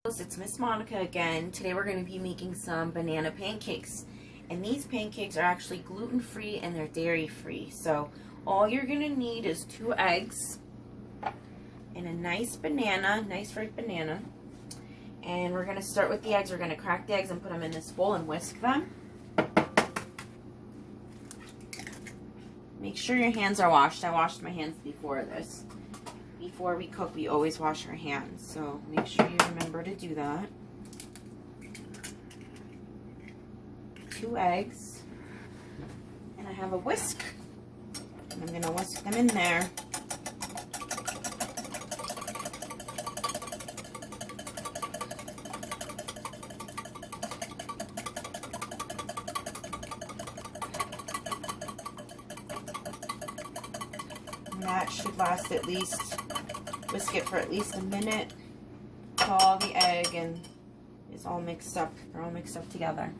It's Miss Monica again. Today we're going to be making some banana pancakes. And these pancakes are actually gluten-free and they're dairy-free. So all you're going to need is 2 eggs and a nice banana, nice ripe banana. And we're going to start with the eggs. We're going to crack the eggs and put them in this bowl and whisk them. Make sure your hands are washed. I washed my hands before this. Before we cook, we always wash our hands, so make sure you remember to do that. 2 eggs, and I have a whisk, and I'm going to whisk them in there. And that should last at least, whisk it for at least a minute till all the egg and is all mixed up. They're all mixed up together.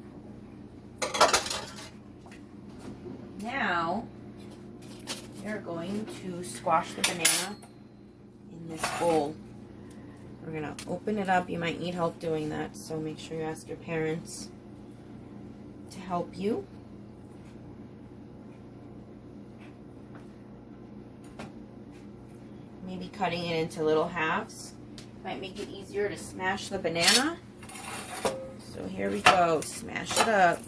Now we're going to squash the banana in this bowl. We're going to open it up. You might need help doing that, so make sure you ask your parents to help you. Maybe cutting it into little halves might make it easier to smash the banana. So here we go, smash it up.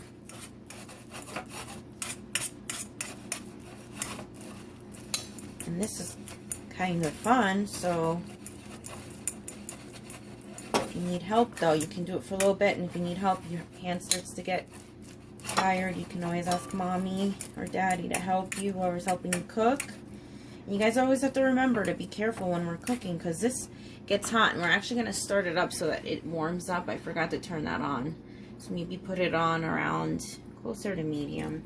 And this is kind of fun, so if you need help though, you can do it for a little bit, and if you need help, your hand starts to get tired, you can always ask mommy or daddy to help you, whoever's helping you cook. You guys always have to remember to be careful when we're cooking, because this gets hot, and we're actually going to start it up so that it warms up. I forgot to turn that on. So maybe put it on around closer to medium.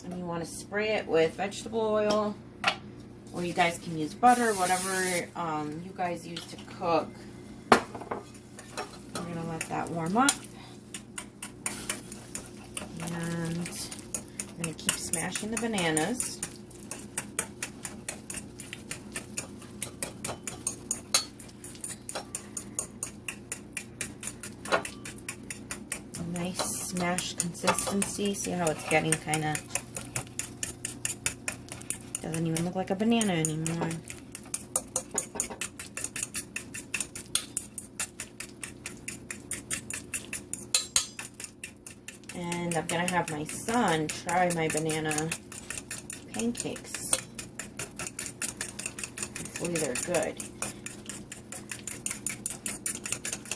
And you want to spray it with vegetable oil, or you guys can use butter, whatever you guys use to cook. We're going to let that warm up. And I'm going to keep smashing the bananas. Nice smashed consistency. See how it's getting kind of, doesn't even look like a banana anymore. And I'm going to have my son try my banana pancakes. Hopefully they're good.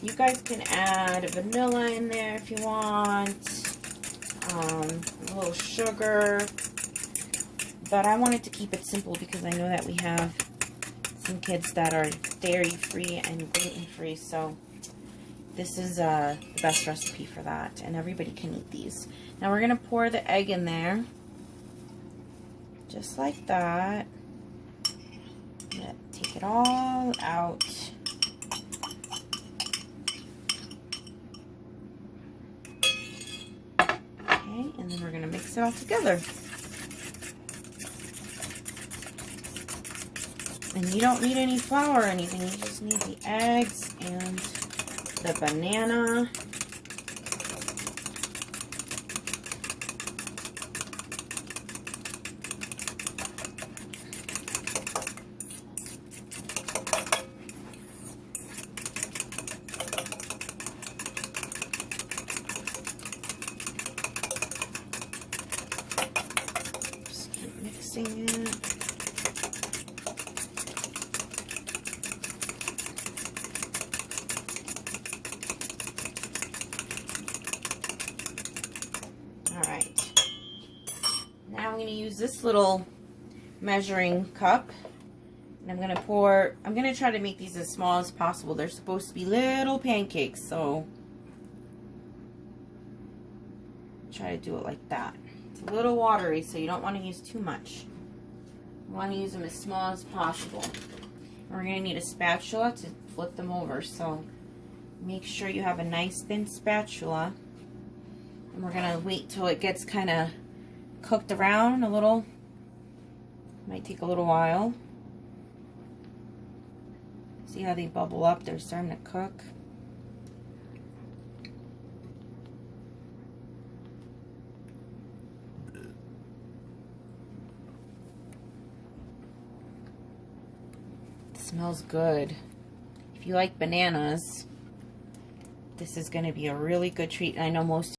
You guys can add vanilla in there if you want, a little sugar, but I wanted to keep it simple because I know that we have some kids that are dairy-free and gluten-free, so this is the best recipe for that, and everybody can eat these. Now we're going to pour the egg in there, just like that. Take it all out. Okay, and then we're going to mix it all together. And you don't need any flour or anything, you just need the eggs and the banana. Just keep mixing it. Alright, now I'm going to use this little measuring cup, and I'm going to try to make these as small as possible. They're supposed to be little pancakes, so try to do it like that. It's a little watery, so you don't want to use too much. You want to use them as small as possible. And we're going to need a spatula to flip them over, so make sure you have a nice thin spatula. And we're going to wait till it gets kind of cooked around a little. Might take a little while. See how they bubble up? They're starting to cook. It smells good. If you like bananas, this is going to be a really good treat. I know most